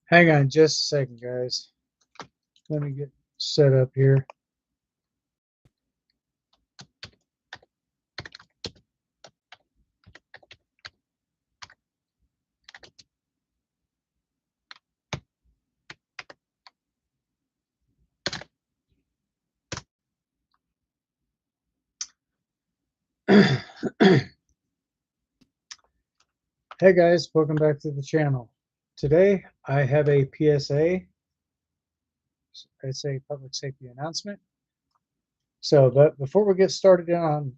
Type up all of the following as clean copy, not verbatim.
Hang on just a second, guys. Let me get set up here. Hey guys, welcome back to the channel. Today I have a PSA. It's a public safety announcement. But before we get started on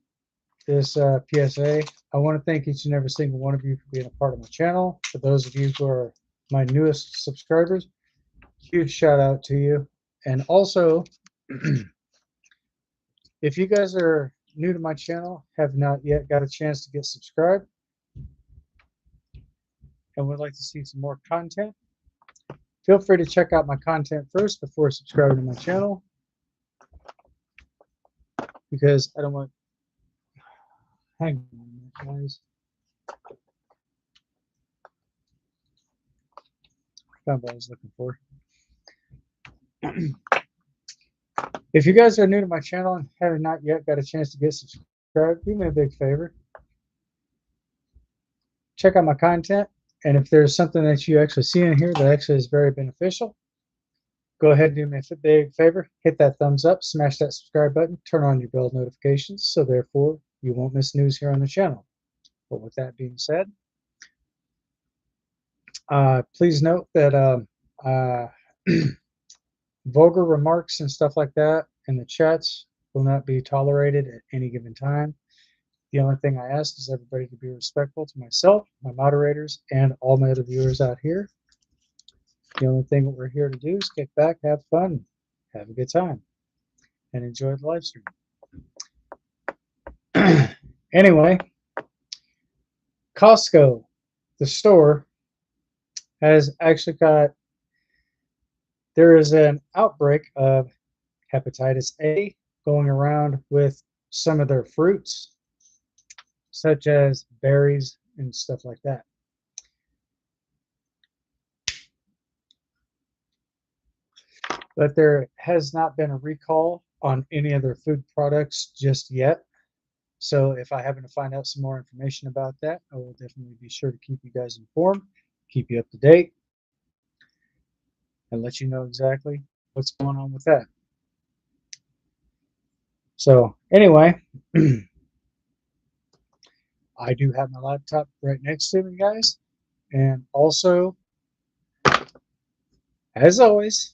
this PSA, I want to thank each and every single one of you for being a part of my channel. For those of you who are my newest subscribers, huge shout out to you. And also, if you guys are new to my channel, have not yet got a chance to get subscribed, and would like to see some more content, feel free to check out my content first before subscribing to my channel, because I don't want. Hang on, guys. Found what I was looking for. If you guys are new to my channel and have not yet got a chance to get subscribed, do me a big favor. Check out my content, and if there's something that you actually see in here that actually is very beneficial, go ahead and do me a big favor. Hit that thumbs up, smash that subscribe button, turn on your bell notifications, so therefore you won't miss news here on the channel. But with that being said, please note that vulgar remarks and stuff like that in the chats will not be tolerated at any given time. The only thing I ask is everybody to be respectful to myself, my moderators, and all my other viewers out here. The only thing that we're here to do is kick back, have fun, have a good time, and enjoy the live stream. Anyway, Costco, the store, has actually there is an outbreak of hepatitis A going around with some of their fruits, such as berries and stuff like that. But there has not been a recall on any of their food products just yet. So if I happen to find out some more information about that, I will definitely be sure to keep you guys informed, keep you up to date, and let you know exactly what's going on with that. So anyway, I do have my laptop right next to me, guys. And also, as always,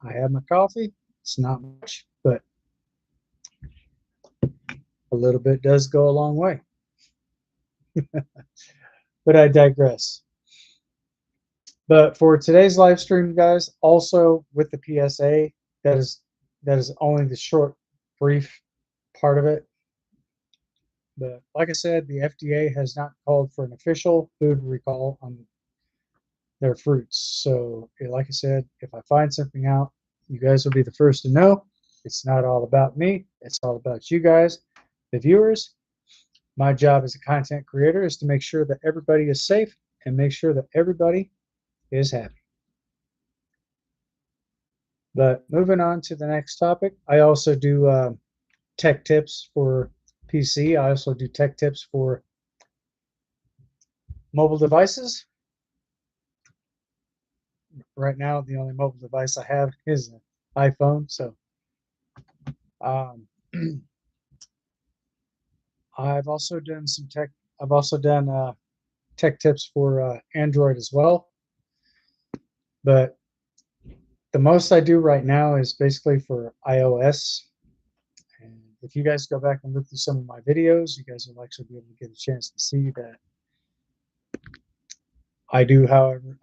I have my coffee. It's not much, but a little bit does go a long way. But I digress. But for today's live stream, guys, also with the PSA, that is only the short, brief part of it. But like I said, the FDA has not called for an official food recall on their fruits. So, like I said, if I find something out, you guys will be the first to know. It's not all about me. It's all about you guys, the viewers. My job as a content creator is to make sure that everybody is safe and make sure that everybody is happy. But moving on to the next topic, I also do tech tips for PC. I also do tech tips for mobile devices. Right now, the only mobile device I have is an iPhone. So I've also done some tech. I've also done tech tips for Android as well. But the most I do right now is basically for iOS. And if you guys go back and look through some of my videos, you guys will actually be able to get a chance to see that I do. However,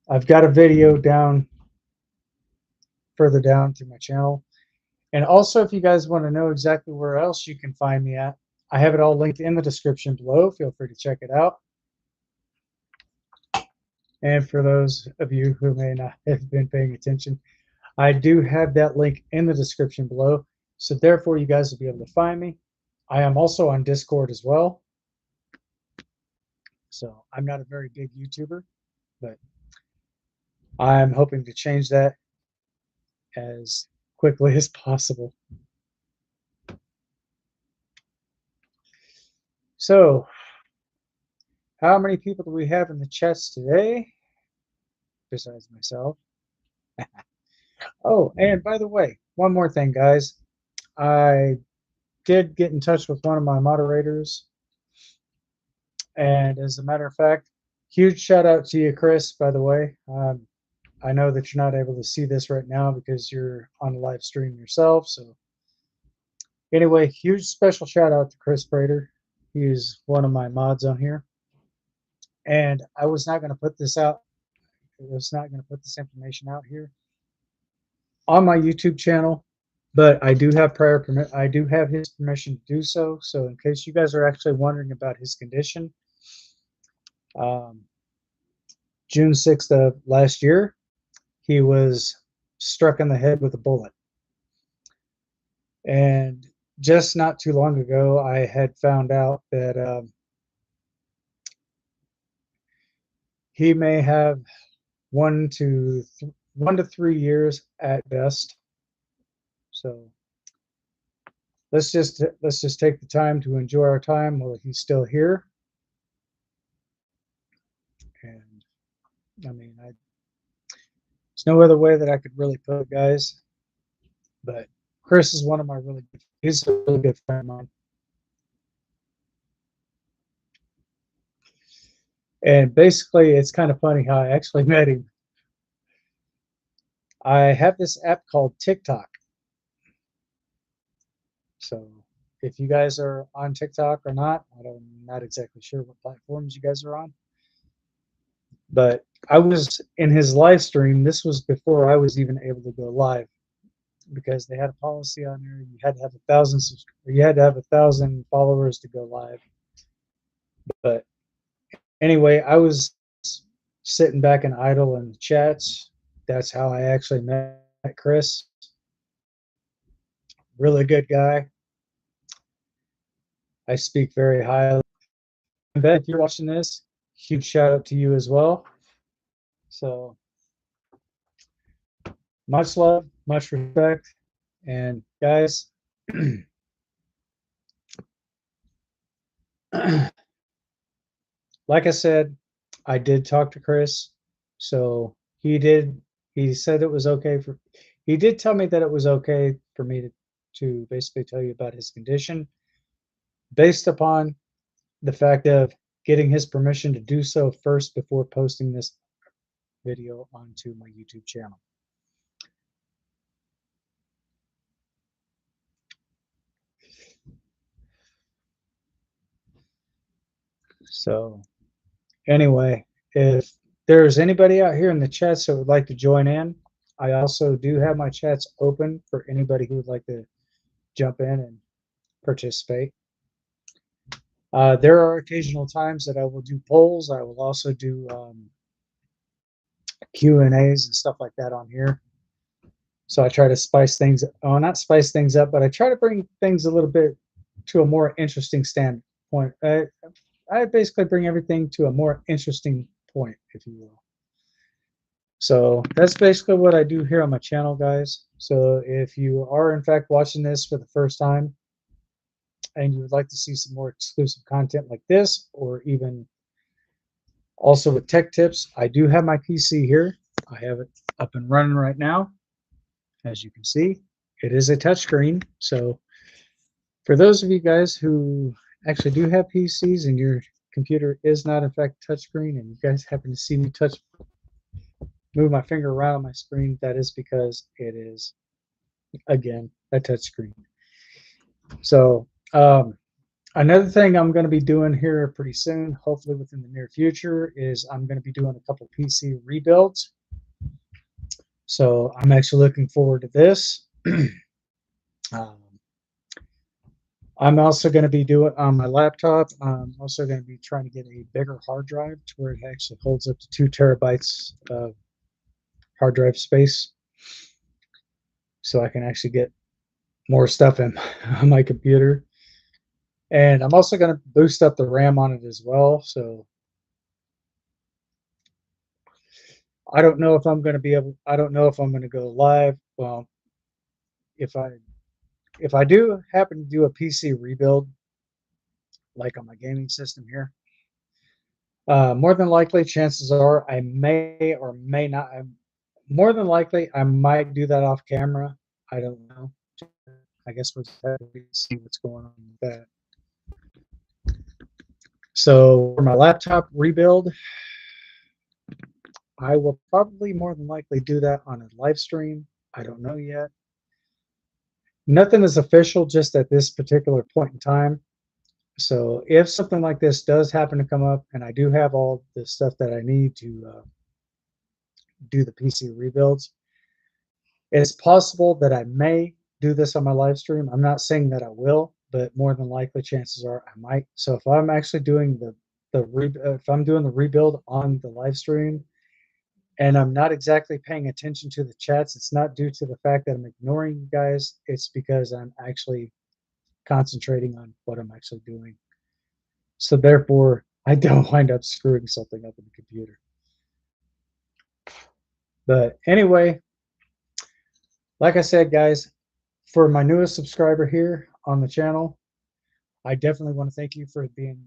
I've got a video down further down through my channel. And also, if you guys want to know exactly where else you can find me at, I have it all linked in the description below. Feel free to check it out. And for those of you who may not have been paying attention, I do have that link in the description below. So therefore, you guys will be able to find me. I am also on Discord as well. So I'm not a very big YouTuber, but I'm hoping to change that as quickly as possible. So, how many people do we have in the chats today besides myself? Oh, and by the way, one more thing, guys. I did get in touch with one of my moderators, and as a matter of fact, huge shout out to you, Chris, by the way. I know that you're not able to see this right now because you're on a live stream yourself. So, anyway, huge special shout out to Chris Prater. He's one of my mods on here. And I was not going to put this out. I was not going to put this information out here on my YouTube channel, but I do have prior permit. I do have his permission to do so. So, in case you guys are actually wondering about his condition, June 6th of last year, he was struck in the head with a bullet. And just not too long ago, I had found out that he may have 1 to 3 years at best. So let's just take the time to enjoy our time while he's still here. And I mean, there's no other way that I could really put it, guys. But Chris is one of my he's a really good friend of mine. And basically, it's kind of funny how I actually met him. I have this app called TikTok. So if you guys are on TikTok or not, I'm not exactly sure what platforms you guys are on. But I was in his live stream. This was before I was even able to go live, because they had a policy on there. You had to have 1,000 followers to go live. But anyway, I was sitting back and idle in the chats. That's how I actually met Chris. Really good guy. I speak very highly. Ben, if you're watching this, huge shout out to you as well. So much love, much respect, and guys, like I said, I did talk to Chris, so he said it was okay he did tell me that it was okay for me to basically tell you about his condition based upon the fact of getting his permission to do so first before posting this video onto my YouTube channel. So anyway, if there's anybody out here in the chats that would like to join in, I also do have my chats open for anybody who would like to jump in and participate. There are occasional times that I will do polls. I will also do Q&As and stuff like that on here. So I try to spice things, not spice things up, but I try to bring things a little bit to a more interesting standpoint. I basically bring everything to a more interesting point, if you will. So that's basically what I do here on my channel, guys. So if you are in fact watching this for the first time and you would like to see some more exclusive content like this, or even also with tech tips, I do have my PC here. I have it up and running right now. As you can see, it is a touchscreen. So for those of you guys who actually do have PCs and your computer is not in fact touchscreen, and you guys happen to see me move my finger around on my screen, that is because it is, again, a touchscreen. So another thing I'm going to be doing here pretty soon, hopefully within the near future, is I'm going to be doing a couple PC rebuilds. So I'm actually looking forward to this. I'm also going to be doing on my laptop. I'm also going to be trying to get a bigger hard drive to where it actually holds up to 2 terabytes of hard drive space, so I can actually get more stuff in on my computer. And I'm also going to boost up the RAM on it as well. So I don't know if I'm going to be able. I don't know if I'm going to go live. Well, if I if I do happen to do a PC rebuild, like on my gaming system here, more than likely, chances are I may or may not. More than likely, I might do that off camera. I don't know. I guess we'll just have to see what's going on with that. So for my laptop rebuild, I will probably more than likely do that on a live stream. I don't know yet. Nothing is official just at this particular point in time. So if something like this does happen to come up and I do have all the stuff that I need to do the PC rebuilds, it's possible that I may do this on my live stream. I'm not saying that I will, but more than likely chances are I might. So if I'm actually doing if I'm doing the rebuild on the live stream and I'm not exactly paying attention to the chats, it's not due to the fact that I'm ignoring you guys. It's because I'm actually concentrating on what I'm actually doing. So therefore, I don't wind up screwing something up in the computer. But anyway, like I said, guys, for my newest subscriber here on the channel, I definitely want to thank you for being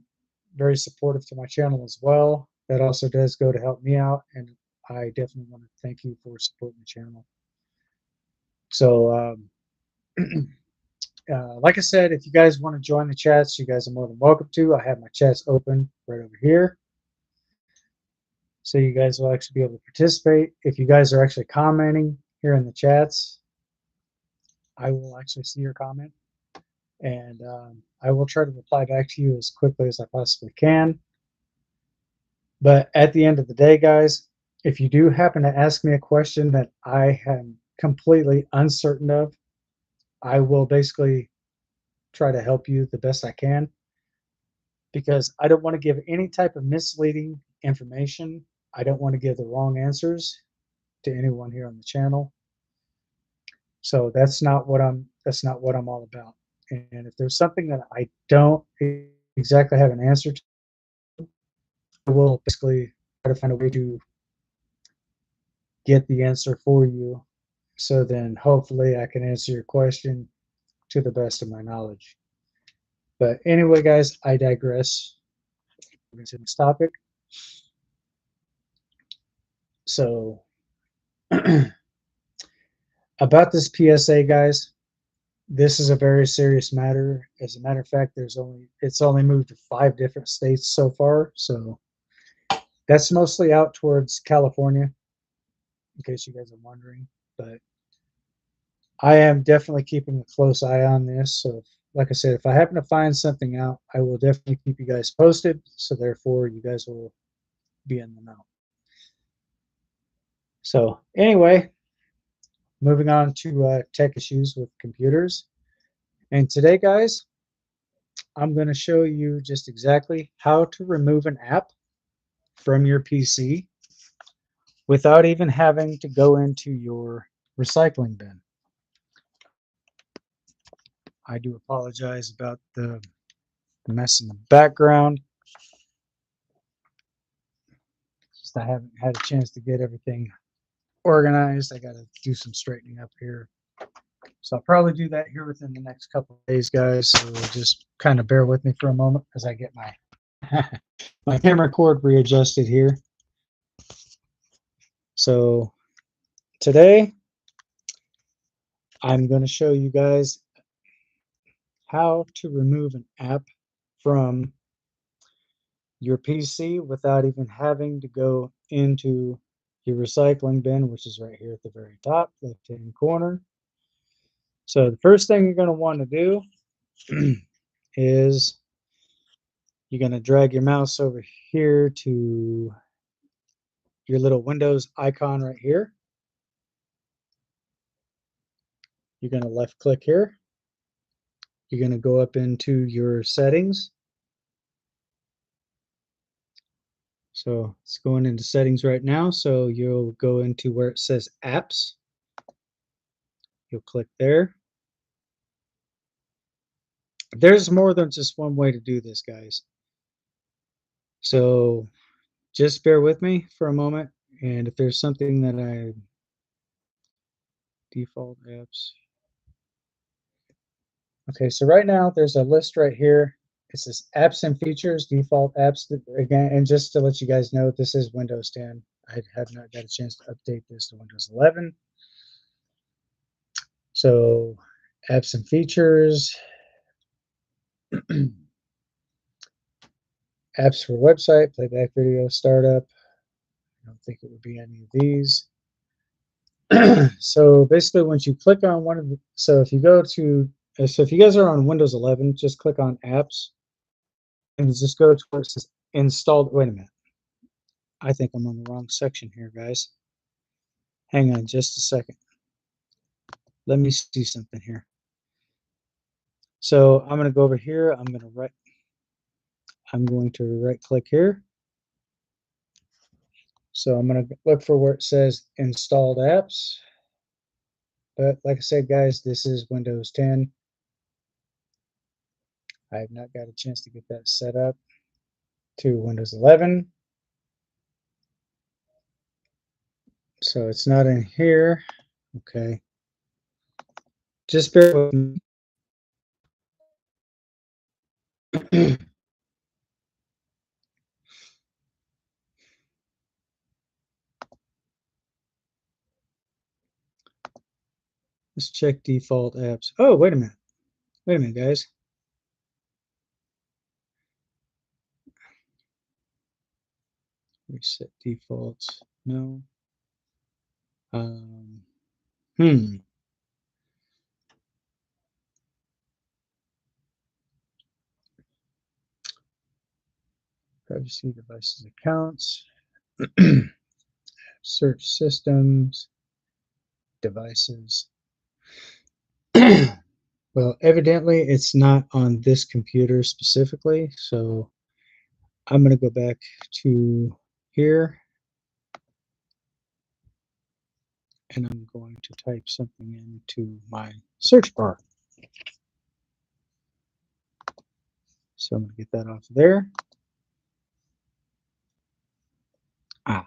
very supportive to my channel as well. That also does go to help me out, and I definitely want to thank you for supporting the channel. So, like I said, if you guys want to join the chats, you guys are more than welcome to. I have my chats open right over here. So you guys will actually be able to participate. If you guys are actually commenting here in the chats, I will actually see your comment. And I will try to reply back to you as quickly as I possibly can. But at the end of the day, guys, if you do happen to ask me a question that I am completely uncertain of, I will basically try to help you the best I can, because I don't want to give any type of misleading information. I don't want to give the wrong answers to anyone here on the channel. So that's not what I'm all about. And if there's something that I don't exactly have an answer to, I will basically try to find a way to get the answer for you. So then hopefully I can answer your question to the best of my knowledge. But anyway, guys, I digress. We're going to the next topic. So about this PSA, guys, this is a very serious matter. As a matter of fact, it's only moved to 5 different states so far. So that's mostly out towards California, in case you guys are wondering. But I am definitely keeping a close eye on this. So, like I said, if I happen to find something out, I will definitely keep you guys posted. So, therefore, you guys will be in the know. So, anyway, moving on to tech issues with computers. And today, guys, I'm going to show you just exactly how to remove an app from your PC without even having to go into your recycling bin. I do apologize about the mess in the background. Just I haven't had a chance to get everything organized. I got to do some straightening up here. So I'll probably do that here within the next couple of days, guys. So just kind of bear with me for a moment as I get my my camera cord readjusted here. So today I'm going to show you guys how to remove an app from your PC without even having to go into your recycling bin, which is right here at the very top left-hand corner. So the first thing you're going to want to do is you're going to drag your mouse over here to your little Windows icon right here. You're going to left click here. You're going to go up into your settings. So it's going into settings right now. So you'll go into where it says apps. You'll click there. There's more than just one way to do this, guys. So just bear with me for a moment And if there's something that I default apps. Okay, so right now there's a list right here. It says apps and features, default apps. Again, and just to let you guys know, this is Windows 10. I have not got a chance to update this to Windows 11. So apps and features, apps for website, playback video, startup. I don't think it would be any of these. So basically, once you click on one of the, so if you go to, so if you guys are on Windows 11, just click on apps and just go to where it says installed. Wait a minute. I think I'm on the wrong section here, guys. Hang on just a second. Let me see something here. So I'm going to go over here. I'm going to right click here. So I'm going to look for where it says installed apps. But like I said, guys, this is Windows 10. I have not got a chance to get that set up to Windows 11. So it's not in here. Okay. Just bear with me. Let's check default apps. Oh, wait a minute. Wait a minute, guys. Reset defaults. No. Hmm. Privacy devices accounts. Search systems. Devices. Well, evidently it's not on this computer specifically, so I'm going to go back to here and I'm going to type something into my search bar. So I'm going to get that off of there. Ah.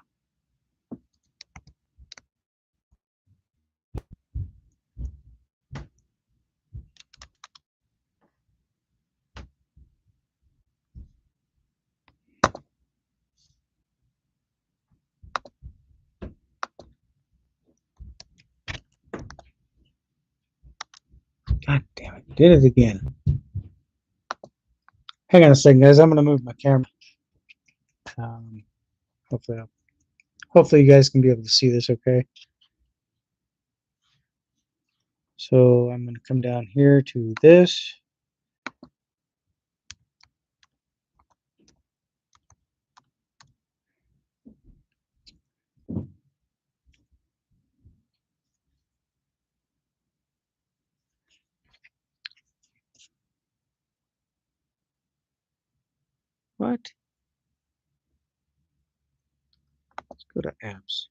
God damn it, did it again. Hang on a second, guys. I'm going to move my camera. Hopefully you guys can be able to see this okay. So I'm going to come down here to this. What? Let's go to apps.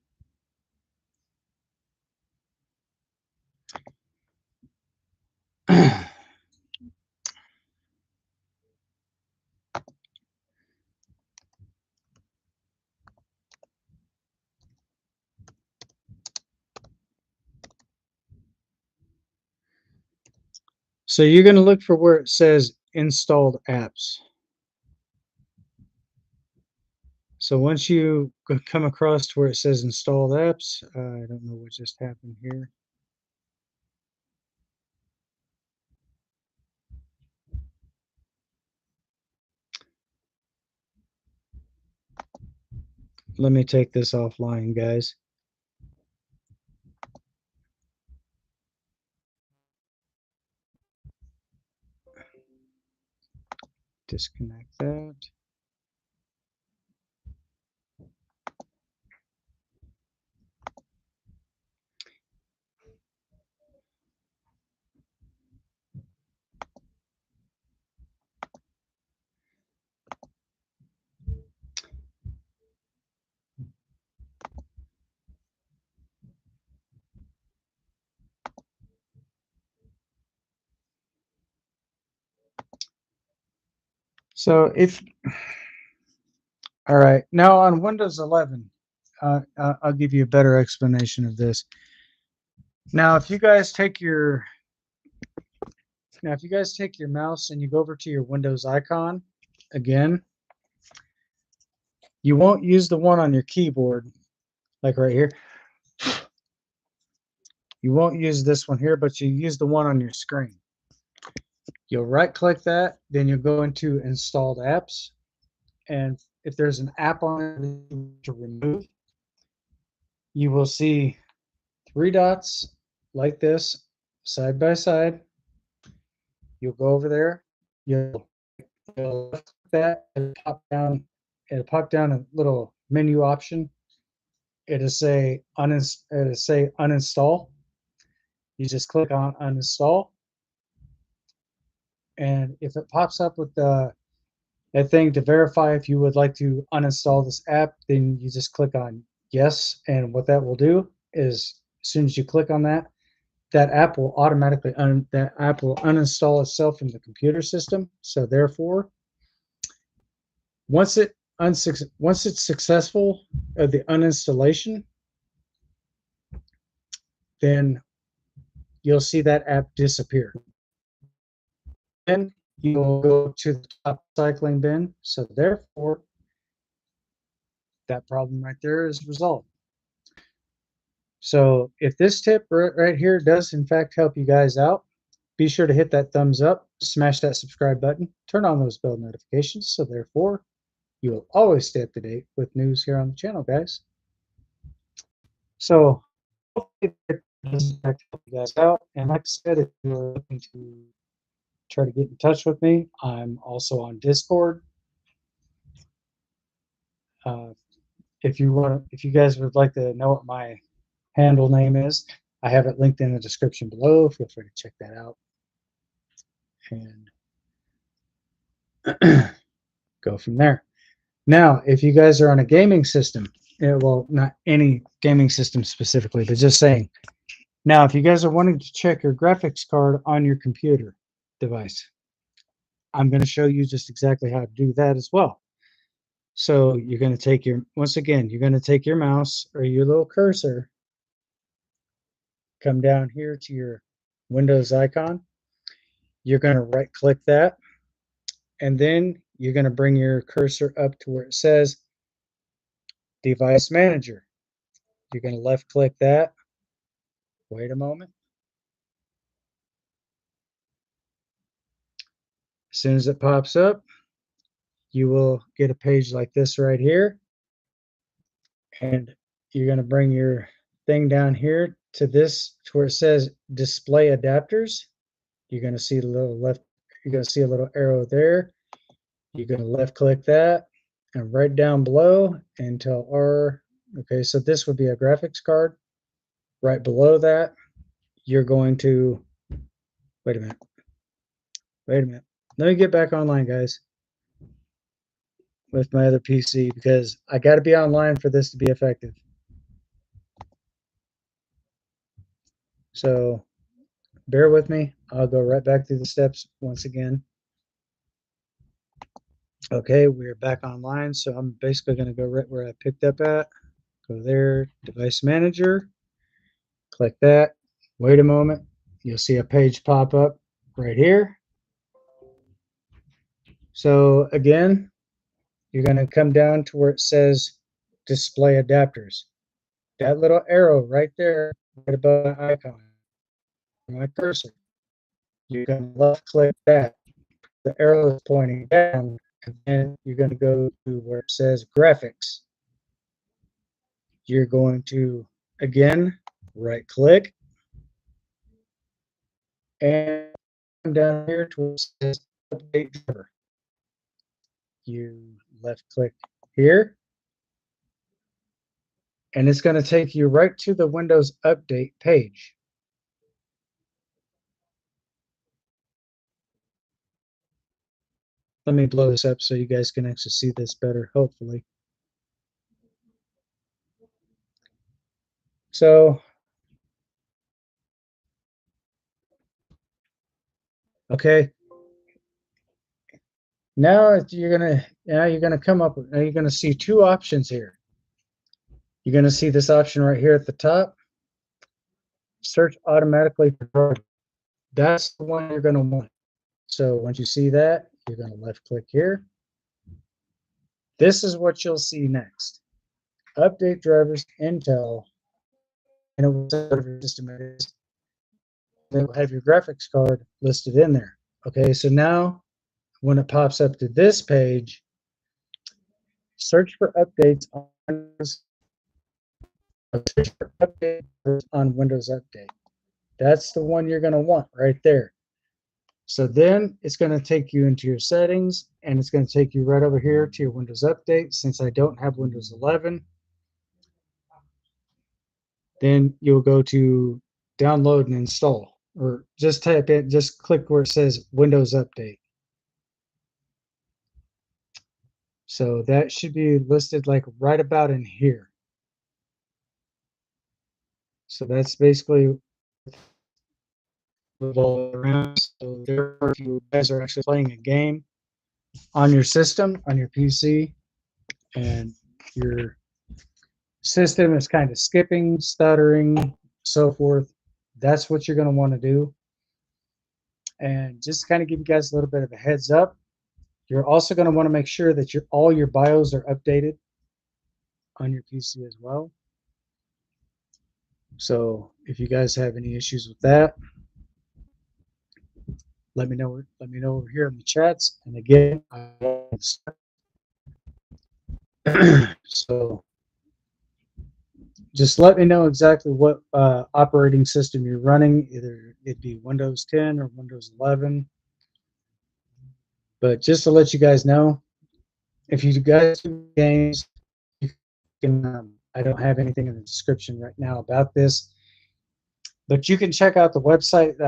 So you're going to look for where it says installed apps. So once you come across to where it says installed apps, I don't know what just happened here. Let me take this offline, guys. Disconnect that. So all right, now on Windows 11, I'll give you a better explanation of this. Now, if you guys take your mouse and you go over to your Windows icon again, you won't use the one on your keyboard, like right here. You won't use this one here, but you use the one on your screen. You'll right click that, then you'll go into installed apps. And if there's an app on it to remove, you will see three dots like this side by side. You'll go over there, you'll click that, and it'll pop down a little menu option. It'll say uninstall. You just click on uninstall. And if it pops up with that thing to verify if you would like to uninstall this app, then you just click on yes. And what that will do is as soon as you click on that, that app will uninstall itself from the computer system. So therefore, once it's successful of the uninstallation, then you'll see that app disappear. Then you'll go to the top recycling bin. So therefore, that problem right there is resolved. So if this tip right here does in fact help you guys out, be sure to hit that thumbs up, smash that subscribe button, turn on those bell notifications. So therefore, you will always stay up to date with news here on the channel, guys. So hopefully it does help you guys out. And like I said, if you're looking to try to get in touch with me, I'm also on Discord. If you guys would like to know what my handle name is, I have it linked in the description below. Feel free to check that out and go from there. Now, if you guys are on a gaming system, well, not any gaming system specifically, but just saying. Now, if you guys are wanting to check your graphics card on your computer device, I'm going to show you just exactly how to do that as well. So you're going to take you're going to take your mouse or your little cursor, come down here to your Windows icon. You're going to right click that, and then you're going to bring your cursor up to where it says Device Manager. You're going to left click that. Wait a moment. As soon as it pops up, you will get a page like this right here. And you're going to bring your thing down here to where it says Display Adapters. You're going to see a little arrow there. You're going to left click that and right down below until okay, so this would be a graphics card. Right below that, you're going to, wait a minute. Let me get back online, guys, with my other PC because I got to be online for this to be effective. So bear with me. I'll go right back through the steps once again. Okay, we're back online. So I'm basically going to go right where I picked up at. Go there, Device Manager. Click that. Wait a moment. You'll see a page pop up right here. So again, you're going to come down to where it says Display Adapters. That little arrow right there, right above my icon, my cursor. You can left click that. The arrow is pointing down, and then you're going to go to where it says Graphics. You're going to, again, right click and come down here to where it says Update Driver. You left click here, and it's going to take you right to the Windows Update page. Let me blow this up so you guys can actually see this better, hopefully. So, okay. Now you're gonna see two options here. You're going to see this option right here at the top, search automatically for target. That's the one you're going to want. So once you see that, you're going to left click here. This is what you'll see next. Update drivers, Intel, and it will whatever system it is. Then will have your graphics card listed in there. Okay, so now when it pops up to this page, search for updates on Windows, Update. That's the one you're going to want right there. So then it's going to take you into your settings, and it's going to take you right over here to your Windows Update. Since I don't have Windows 11, then you'll go to download and install, or just type it, just click where it says Windows Update. So that should be listed like right about in here. So that's basically all around. So therefore, if you guys are actually playing a game on your system, on your PC, and your system is kind of skipping, stuttering, so forth, that's what you're going to want to do. And just to kind of give you guys a little bit of a heads up, you're also going to want to make sure that all your BIOS are updated on your PC as well. So if you guys have any issues with that, let me know. Let me know over here in the chats. And again, so just let me know exactly what operating system you're running. Either it be Windows 10 or Windows 11. But just to let you guys know, if you guys do games, you can. I don't have anything in the description right now about this, but you can check out the website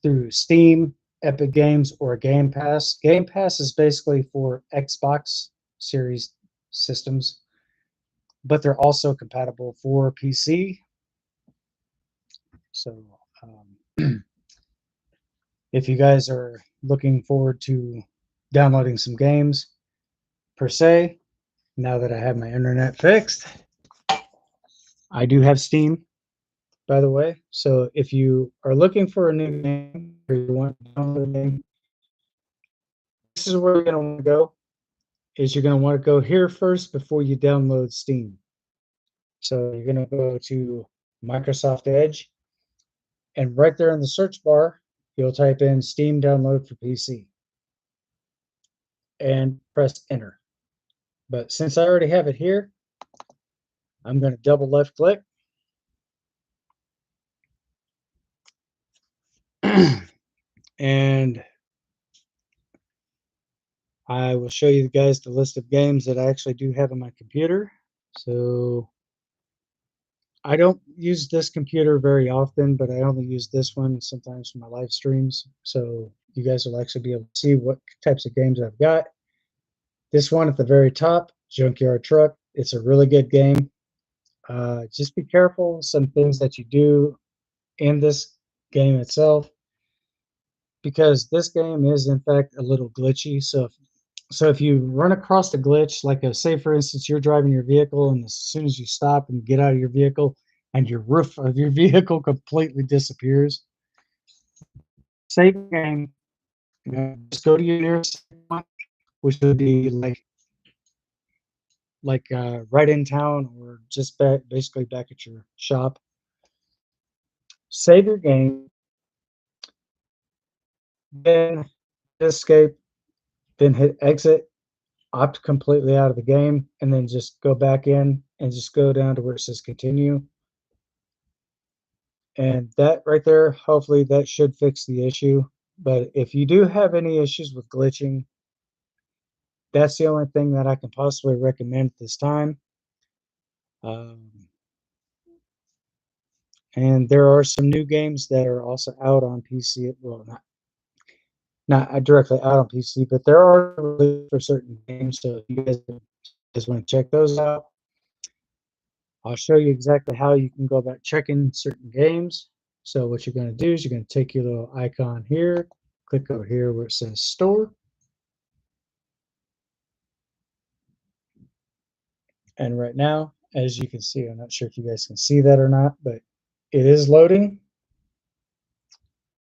through Steam, Epic Games, or Game Pass. Game Pass is basically for Xbox Series systems, but they're also compatible for PC. So if you guys are looking forward to downloading some games per se, now that I have my internet fixed, I do have Steam, by the way. So if you are looking for a new game or you want to download a game, this is where you're going to want to go. Is you're going to want to go here first before you download Steam. So you're going to go to Microsoft Edge, and right there in the search bar, you'll type in Steam download for PC and press enter. But since I already have it here, I'm going to double left click. And I will show you guys the list of games that I actually do have on my computer. So I don't use this computer very often, but I only use this one sometimes for my live streams. So you guys will actually be able to see what types of games I've got. This one at the very top, Junkyard Truck. It's a really good game. Just be careful some things that you do in this game itself, because this game is in fact a little glitchy. So if you run across a glitch, like say for instance you're driving your vehicle, and as soon as you stop and get out of your vehicle and your roof of your vehicle completely disappears, save the game. Just go to your nearest one, which would be like right in town or just basically back at your shop. Save your game, then escape, then hit exit, opt completely out of the game, and then just go back in and just go down to where it says continue. And that right there, hopefully that should fix the issue. But if you do have any issues with glitching, that's the only thing that I can possibly recommend at this time. And there are some new games that are also out on PC. Well, not directly out on PC, but there are for certain games. So if you guys just want to check those out, I'll show you exactly how you can go about checking certain games. So what you're going to do is you're going to take your little icon here, click over here where it says store. And right now, as you can see. I'm not sure if you guys can see that or not, but it is loading.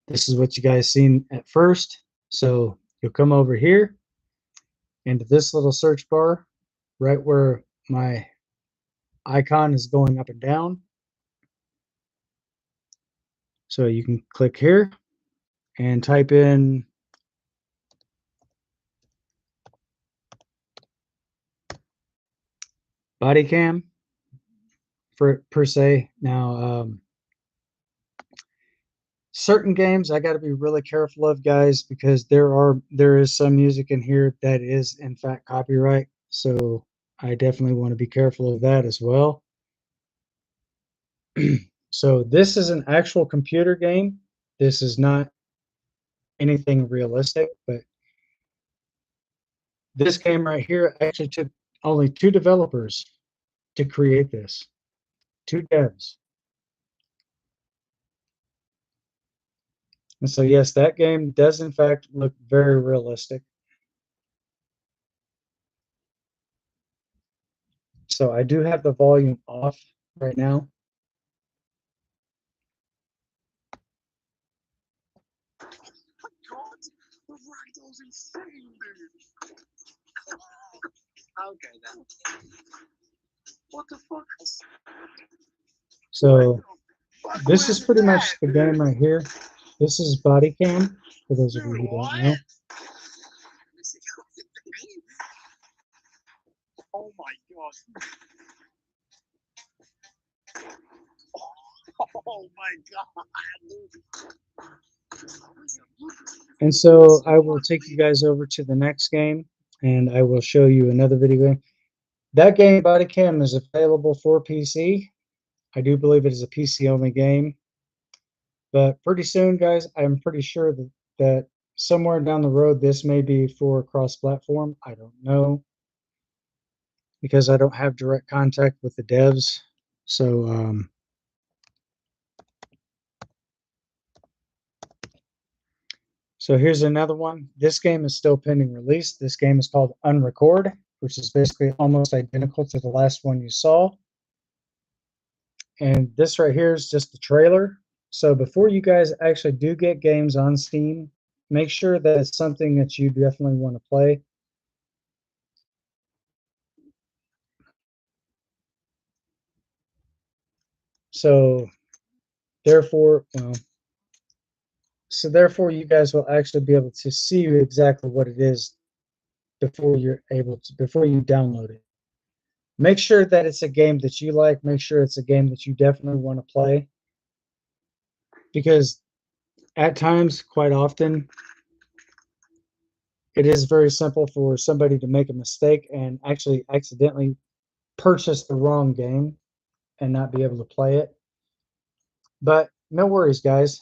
This is what you guys seen at first. So you'll come over here into this little search bar right where my icon is going up and down. So you can click here and type in body cam for per se. Now, certain games I got to be really careful of, guys, because there is some music in here that is in fact copyright. So I definitely want to be careful of that as well. So this is an actual computer game. This is not anything realistic, but this game right here actually took only 2 developers to create this. 2 devs. And so yes, that game does in fact look very realistic. So I do have the volume off right now. Okay then. What the fuck? So this is pretty much the game right here. This is body cam, for those of you who don't know. Oh my god. Oh my god. And so I will take you guys over to the next game, and I will show you another video game. That game, Body Cam, is available for PC. I do believe it is a PC only game. But pretty soon, guys, I'm pretty sure that somewhere down the road, this may be for cross-platform. I don't know, because I don't have direct contact with the devs. So so here's another one. This game is still pending release. This game is called Unrecord, which is basically almost identical to the last one you saw. And this right here is just the trailer. So before you guys actually do get games on Steam, make sure that it's something that you definitely want to play. So therefore, you guys will actually be able to see exactly what it is before you download it. Make sure that it's a game that you like. Make sure it's a game that you definitely want to play, because at times, quite often, it is very simple for somebody to make a mistake and actually accidentally purchase the wrong game and not be able to play it. But no worries, guys.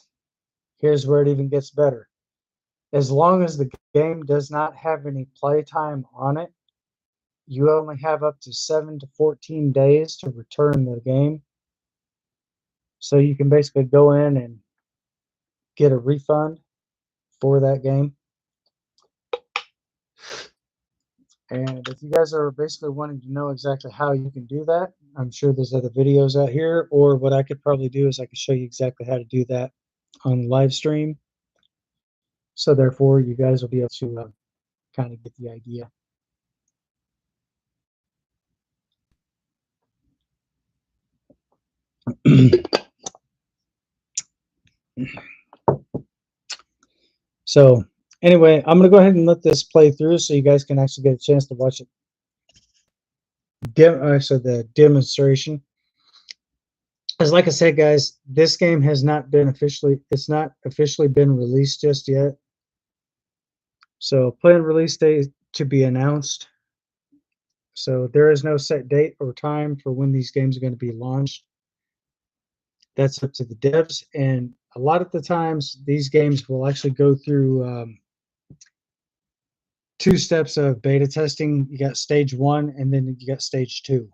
Here's where it even gets better. As long as the game does not have any playtime on it, you only have up to 7 to 14 days to return the game. So you can basically go in and get a refund for that game. And if you guys are basically wanting to know exactly how you can do that, I'm sure there's other videos out here, or what I could probably do is I could show you exactly how to do that on the live stream. So therefore, you guys will be able to kind of get the idea. So anyway, I'm going to go ahead and let this play through so you guys can actually get a chance to watch it. So the demonstration. As like I said, guys, this game has not been it's not officially been released just yet. So planned release date to be announced. So there is no set date or time for when these games are going to be launched. That's up to the devs, and a lot of the times these games will actually go through 2 steps of beta testing. You got stage 1, and then you got stage 2.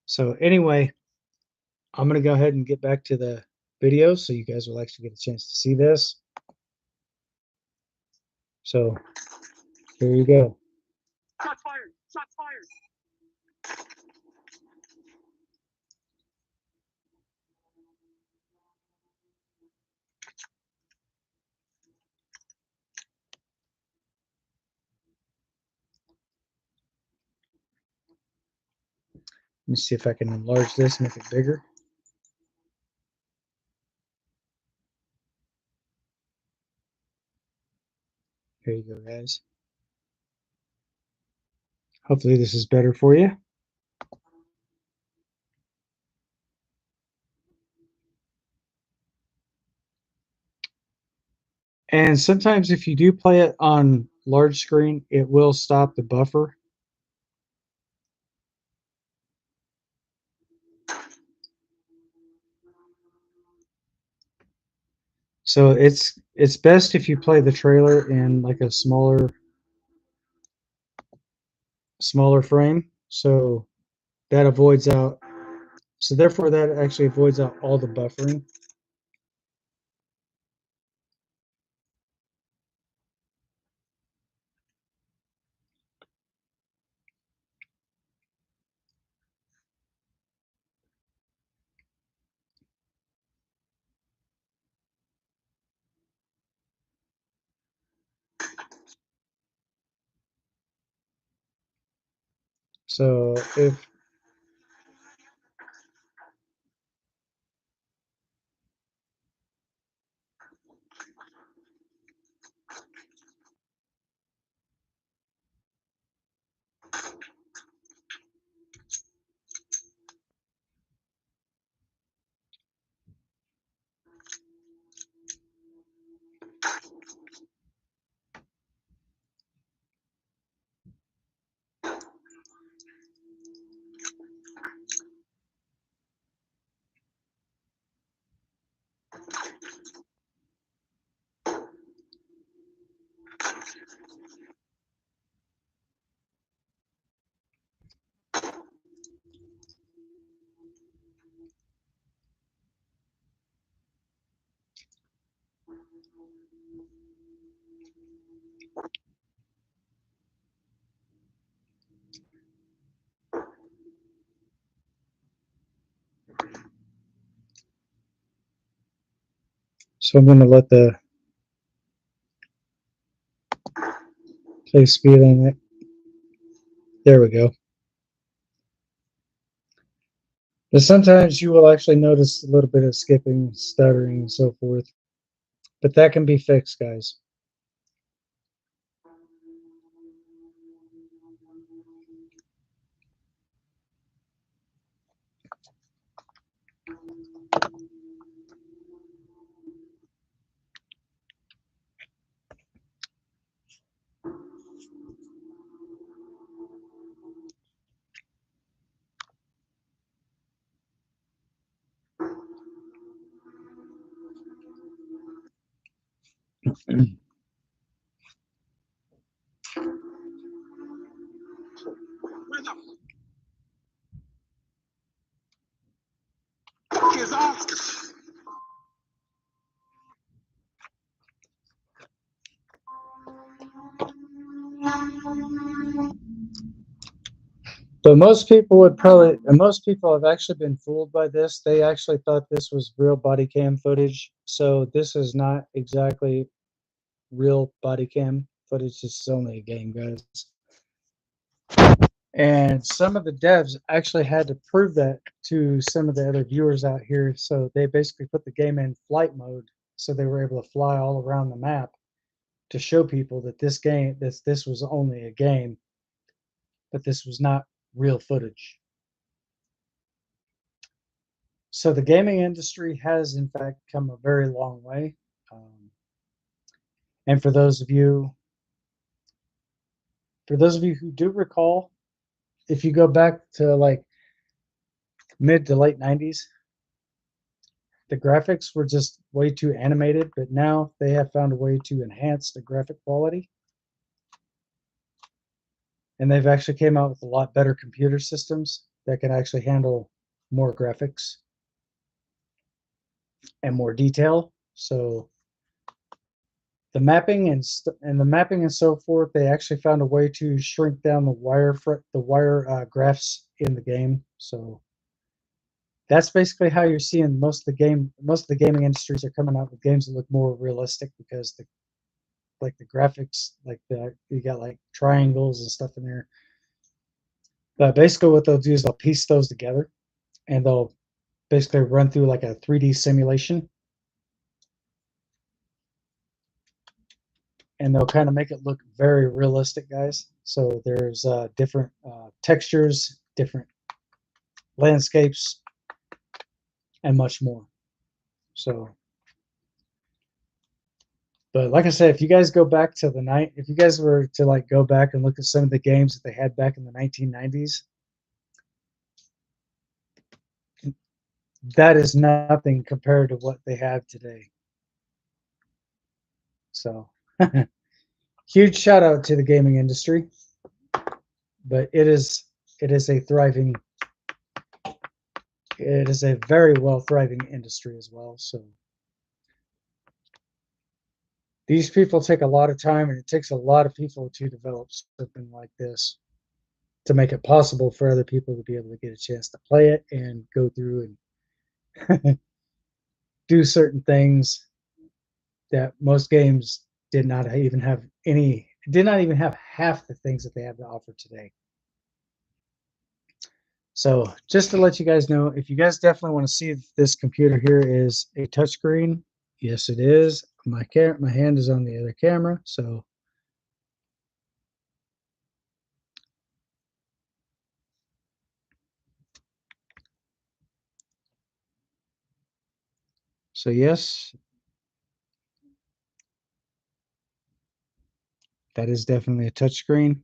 So anyway, I'm going to go ahead and get back to the video so you guys will actually get a chance to see this. So here you go. Shots fired! Shots fired! Let me see if I can enlarge this, make it bigger. Here you go, guys. Hopefully this is better for you. And sometimes if you do play it on large screen, it will stop the buffer. So it's best if you play the trailer in like a smaller frame. So that avoids out. So therefore that actually avoids out all the buffering. So if so I'm going to let the play speed on it. There we go. But sometimes you will actually notice a little bit of skipping, stuttering, and so forth. But that can be fixed, guys. Where the fuck is Oscar? So most people would probably, and most people have actually been fooled by this. They actually thought this was real body cam footage. So this is not exactly real body cam footage. This is only a game, guys. And some of the devs actually had to prove that to some of the other viewers out here. So they basically put the game in flight mode, so they were able to fly all around the map to show people that this was only a game, but this was not real footage. So the gaming industry has in fact come a very long way. And for those of you who do recall, if you go back to like mid to late 90s, the graphics were just way too animated, but now they have found a way to enhance the graphic quality. And they've actually came out with a lot better computer systems that can actually handle more graphics and more detail. So the mapping and the mapping and so forth, they actually found a way to shrink down the wire graphs in the game. So that's basically how you're seeing most of the gaming industries are coming out with games that look more realistic because the graphics, like the you got like triangles and stuff in there. But basically what they'll do is they'll piece those together and they'll basically run through like a 3D simulation, and they'll kind of make it look very realistic, guys. So there's different textures, different landscapes, and much more. So, but like I said, if you guys go back to the night, if you guys were to like go back and look at some of the games that they had back in the 1990s, that is nothing compared to what they have today. So, huge shout out to the gaming industry, but it is a thriving, it is a very well thriving industry as well. So these people take a lot of time, and it takes a lot of people to develop something like this to make it possible for other people to be able to get a chance to play it and go through and do certain things that most games did not even have any, did not even have half the things that they have to offer today. So just to let you guys know, if you guys definitely want to see if this computer here is a touchscreen, yes, it is. My hand is on the other camera, so yes, that is definitely a touchscreen.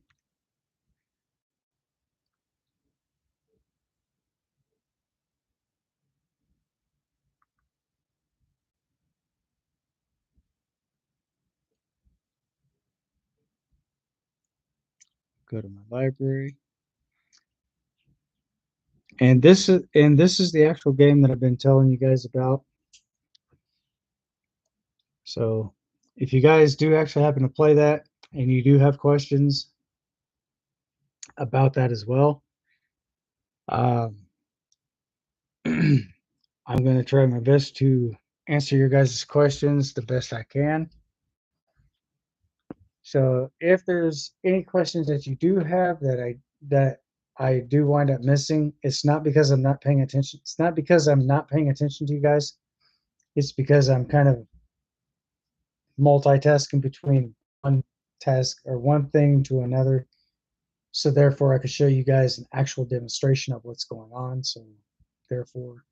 Go to my library. And this is the actual game that I've been telling you guys about. So if you guys do actually happen to play that and you do have questions about that as well, um, I'm going to try my best to answer your guys' questions the best I can. So if there's any questions that you do have that I do wind up missing, it's not because I'm not paying attention. It's not because I'm not paying attention to you guys. It's because I'm kind of multitasking between one task or one thing to another. So therefore I could show you guys an actual demonstration of what's going on. So therefore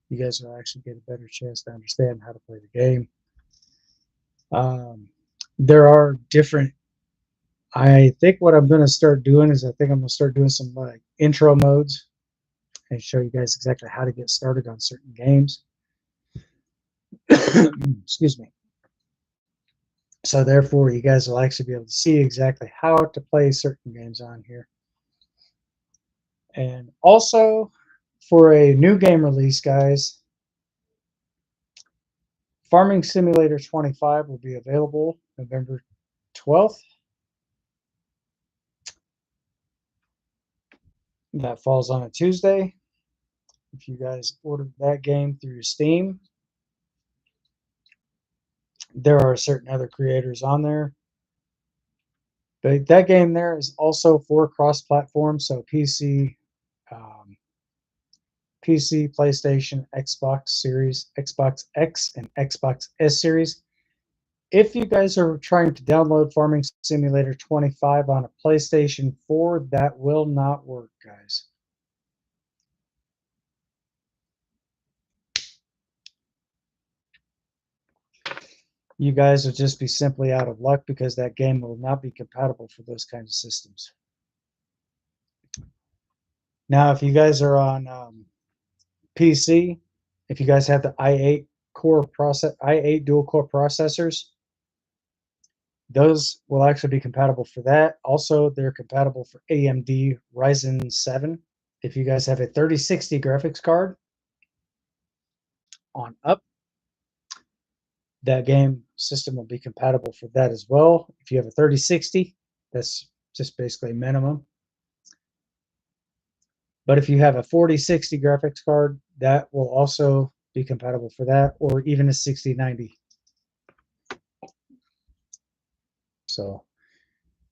you guys will actually get a better chance to understand how to play the game. Um, there are different, I think what I'm going to start doing is I think I'm going to start doing some like intro modes and show you guys exactly how to get started on certain games. Excuse me. So therefore you guys will actually be able to see exactly how to play certain games on here. And also for a new game release, guys, Farming Simulator 25 will be available November 12th. That falls on a Tuesday. If you guys ordered that game through Steam, there are certain other creators on there. But that game there is also for cross-platform, so PC, PlayStation, Xbox Series, Xbox X, and Xbox S Series. If you guys are trying to download Farming Simulator 25 on a PlayStation 4, that will not work, guys. You guys will just be simply out of luck because that game will not be compatible for those kinds of systems. Now, if you guys are on PC, if you guys have the i8 dual core processors, those will actually be compatible for that. Also, they're compatible for AMD Ryzen 7. If you guys have a 3060 graphics card on up, that game system will be compatible for that as well. If you have a 3060, that's just basically minimum. But if you have a 4060 graphics card, that will also be compatible for that, or even a 6090. So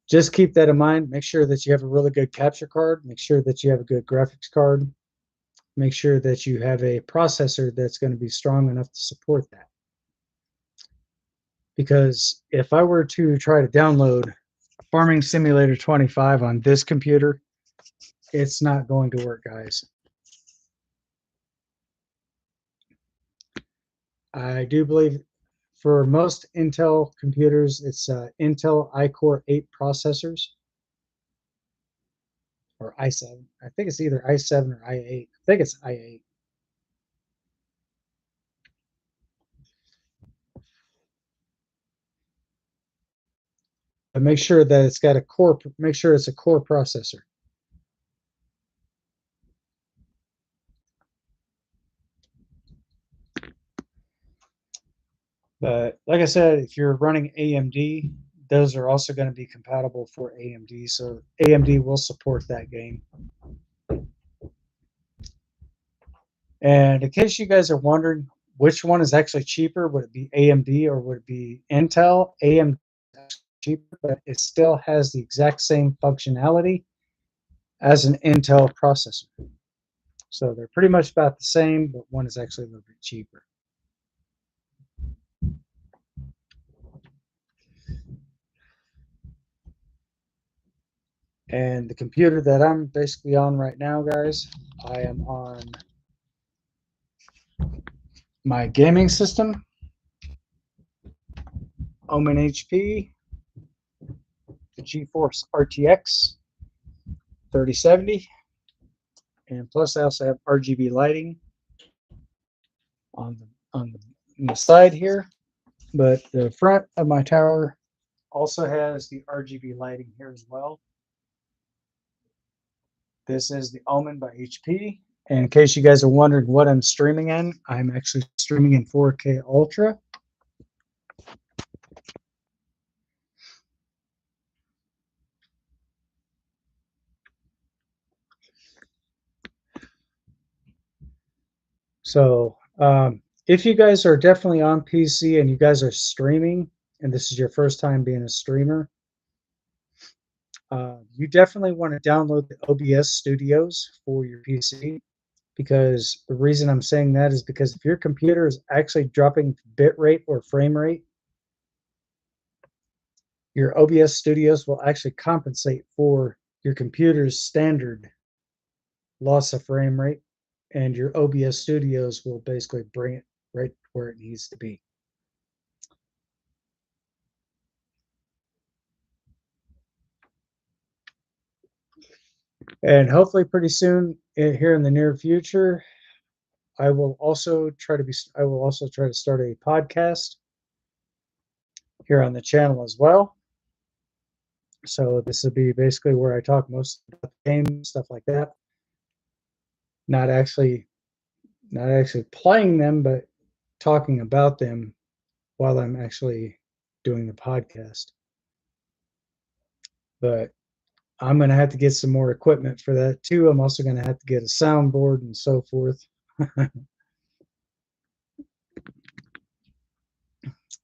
just keep that in mind. Make sure that you have a really good capture card. Make sure that you have a good graphics card. Make sure that you have a processor that's going to be strong enough to support that. Because if I were to try to download Farming Simulator 25 on this computer, it's not going to work, guys. I do believe for most Intel computers, it's Intel iCore 8 processors or i7. I think it's either i7 or i8. I think it's i8. But make sure that it's got a core. Make sure it's a core processor. But like I said, if you're running AMD, those are also going to be compatible for AMD. So AMD will support that game. And in case you guys are wondering which one is actually cheaper, would it be AMD or would it be Intel? AMD is cheaper, but it still has the exact same functionality as an Intel processor. So they're pretty much about the same, but one is actually a little bit cheaper. And the computer that I'm basically on right now, guys, I am on my gaming system, Omen HP, the GeForce RTX 3070, and plus I also have RGB lighting on the side here. But the front of my tower also has the RGB lighting here as well. This is the Omen by HP. And in case you guys are wondering what I'm streaming in, I'm actually streaming in 4K Ultra. So if you guys are definitely on PC and you guys are streaming, and this is your first time being a streamer, you definitely want to download the OBS Studios for your PC. Because the reason I'm saying that is because if your computer is actually dropping bit rate or frame rate, your OBS Studios will actually compensate for your computer's standard loss of frame rate, and your OBS Studios will basically bring it right where it needs to be. And hopefully, pretty soon, here in the near future, I will also try to start a podcast here on the channel as well. So this will be basically where I talk most about the game, stuff like that. Not actually playing them, but talking about them while I'm actually doing the podcast. But I'm going to have to get some more equipment for that too. I'm also going to have to get a soundboard and so forth.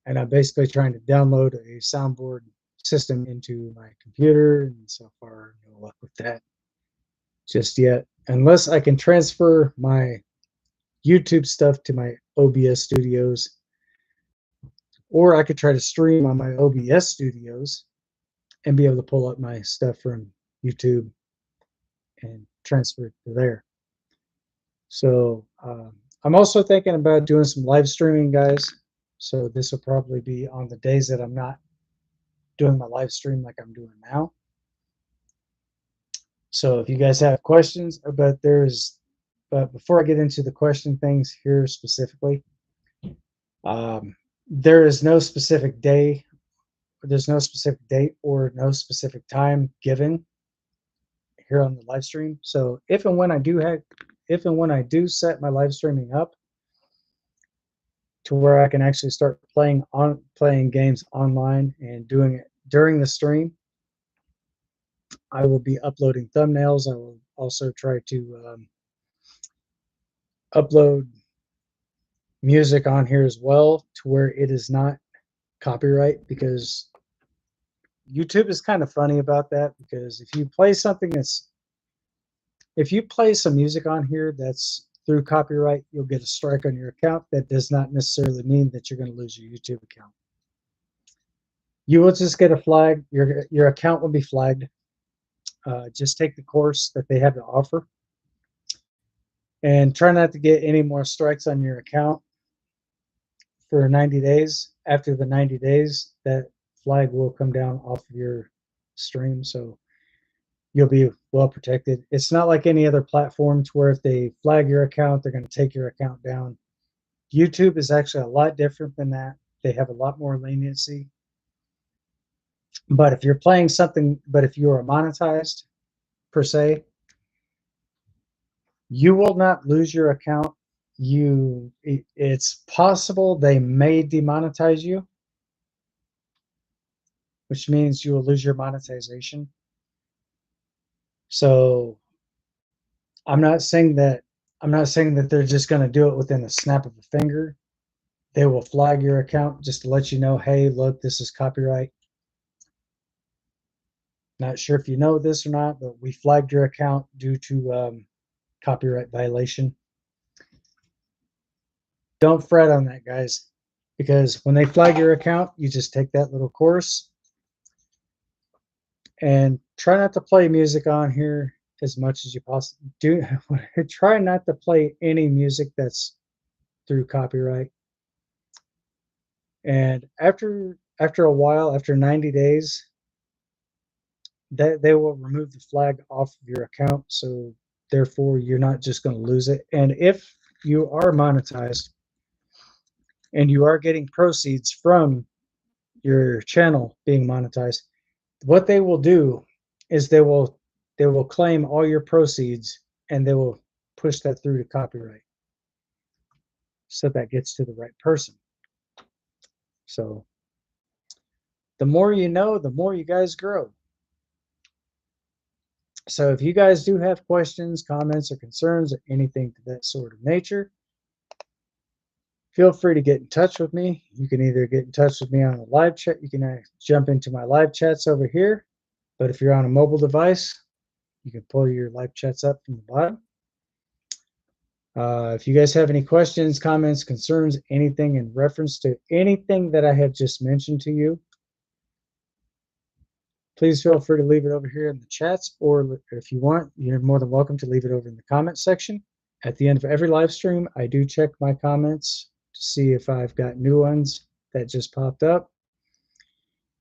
And I'm basically trying to download a soundboard system into my computer, and so far, no luck with that just yet. Unless I can transfer my YouTube stuff to my OBS Studios, or I could try to stream on my OBS Studios and be able to pull up my stuff from YouTube and transfer it to there. So I'm also thinking about doing some live streaming, guys. So this will probably be on the days that I'm not doing my live stream like I'm doing now. So if you guys have questions, but before I get into the question things here specifically, there is no specific day, there's no specific date or no specific time given here on the live stream. So if and when I do set my live streaming up to where I can actually start playing games online and doing it during the stream, I will be uploading thumbnails. I will also try to upload music on here as well to where it is not copyright, because YouTube is kind of funny about that, because if you play some music on here that's through copyright, you'll get a strike on your account. That does not necessarily mean that you're going to lose your YouTube account. You will just get a flag. Your account will be flagged. Just take the course that they have to offer, and try not to get any more strikes on your account for 90 days. After the 90 days, that flag will come down off of your stream, so you'll be well protected. It's not like any other platforms where if they flag your account, they're going to take your account down. YouTube is actually a lot different than that. They have a lot more leniency. But if you're playing something, but if you are monetized per se, you will not lose your account. It's possible they may demonetize you, which means you will lose your monetization. So I'm not saying that they're just going to do it within a snap of a finger. They will flag your account just to let you know, hey, look, this is copyright. Not sure if you know this or not, but we flagged your account due to copyright violation. Don't fret on that, guys, because when they flag your account, you just take that little course and try not to play music on here as much as you possibly do. Try not to play any music that's through copyright. And after a while, after 90 days, that they will remove the flag off of your account. So therefore, you're not just going to lose it. And if you are monetized and you are getting proceeds from your channel being monetized, what they will do is they will claim all your proceeds and they will push that through to copyright, so that gets to the right person. So the more you know, the more you guys grow. So if you guys do have questions, comments, or concerns, or anything to that sort of nature, feel free to get in touch with me. You can either get in touch with me on the live chat. You can jump into my live chats over here. But if you're on a mobile device, you can pull your live chats up from the bottom. If you guys have any questions, comments, concerns, anything in reference to anything that I have just mentioned to you, please feel free to leave it over here in the chats, or if you want, you're more than welcome to leave it over in the comments section. At the end of every live stream, I do check my comments to see if I've got new ones that just popped up.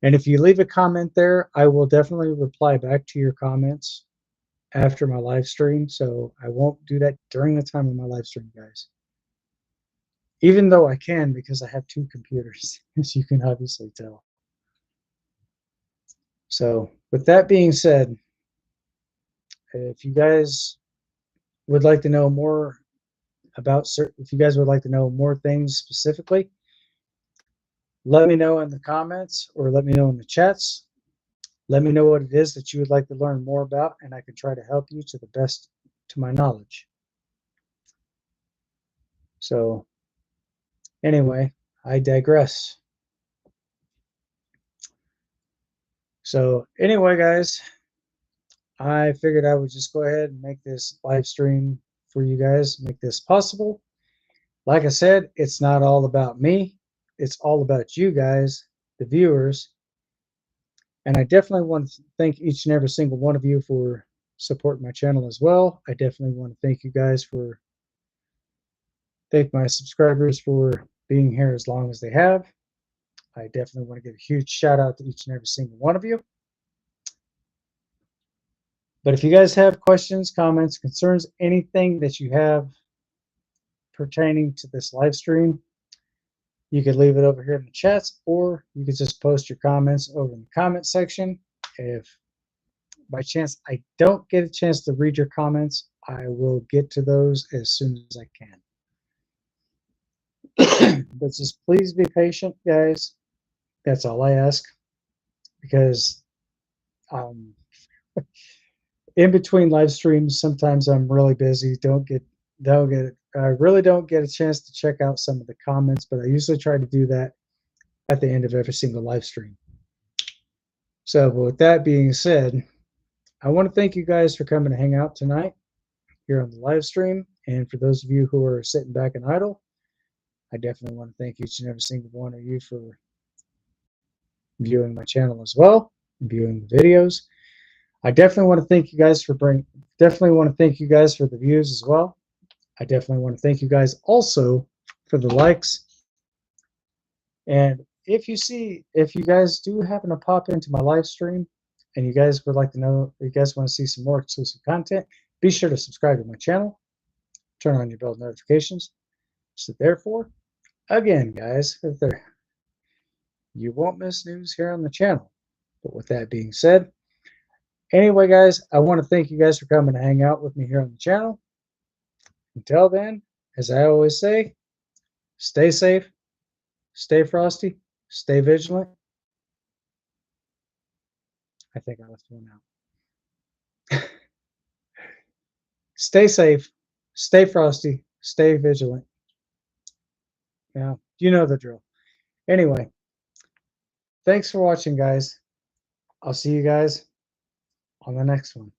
And if you leave a comment there, I will definitely reply back to your comments after my live stream. So I won't do that during the time of my live stream, guys. Even though I can, because I have two computers, as you can obviously tell. So with that being said, if you guys would like to know more about if you guys would like to know more things specifically, let me know in the comments or let me know in the chats. Let me know what it is that you would like to learn more about, and I can try to help you to the best to my knowledge. So anyway, I digress. So anyway, guys, I figured I would just go ahead and make this live stream for you guys, make this possible. Like I said, it's not all about me. It's all about you guys, the viewers. And I definitely want to thank each and every single one of you for supporting my channel as well. I definitely want to thank you guys thank my subscribers for being here as long as they have. I definitely want to give a huge shout out to each and every single one of you. But if you guys have questions, comments, concerns, anything that you have pertaining to this live stream, you could leave it over here in the chats, or you could just post your comments over in the comment section. If by chance I don't get a chance to read your comments, I will get to those as soon as I can. But just please be patient, guys. That's all I ask, because in between live streams, sometimes I'm really busy. I really don't get a chance to check out some of the comments, but I usually try to do that at the end of every single live stream. So, with that being said, I want to thank you guys for coming to hang out tonight here on the live stream. And for those of you who are sitting back and idle, I definitely want to thank each and every single one of you for viewing my channel as well, and viewing the videos. I definitely want to thank you guys for definitely want to thank you guys for the views as well. I definitely want to thank you guys also for the likes. And if you guys do happen to pop into my live stream and you guys would like to know, you guys want to see some more exclusive content, be sure to subscribe to my channel, turn on your bell notifications. So therefore, again, guys, you won't miss news here on the channel. But with that being said, anyway, guys, I want to thank you guys for coming to hang out with me here on the channel. Until then, as I always say, stay safe, stay frosty, stay vigilant. I think I left one out. Stay safe, stay frosty, stay vigilant. Yeah, you know the drill. Anyway, thanks for watching, guys. I'll see you guys on the next one.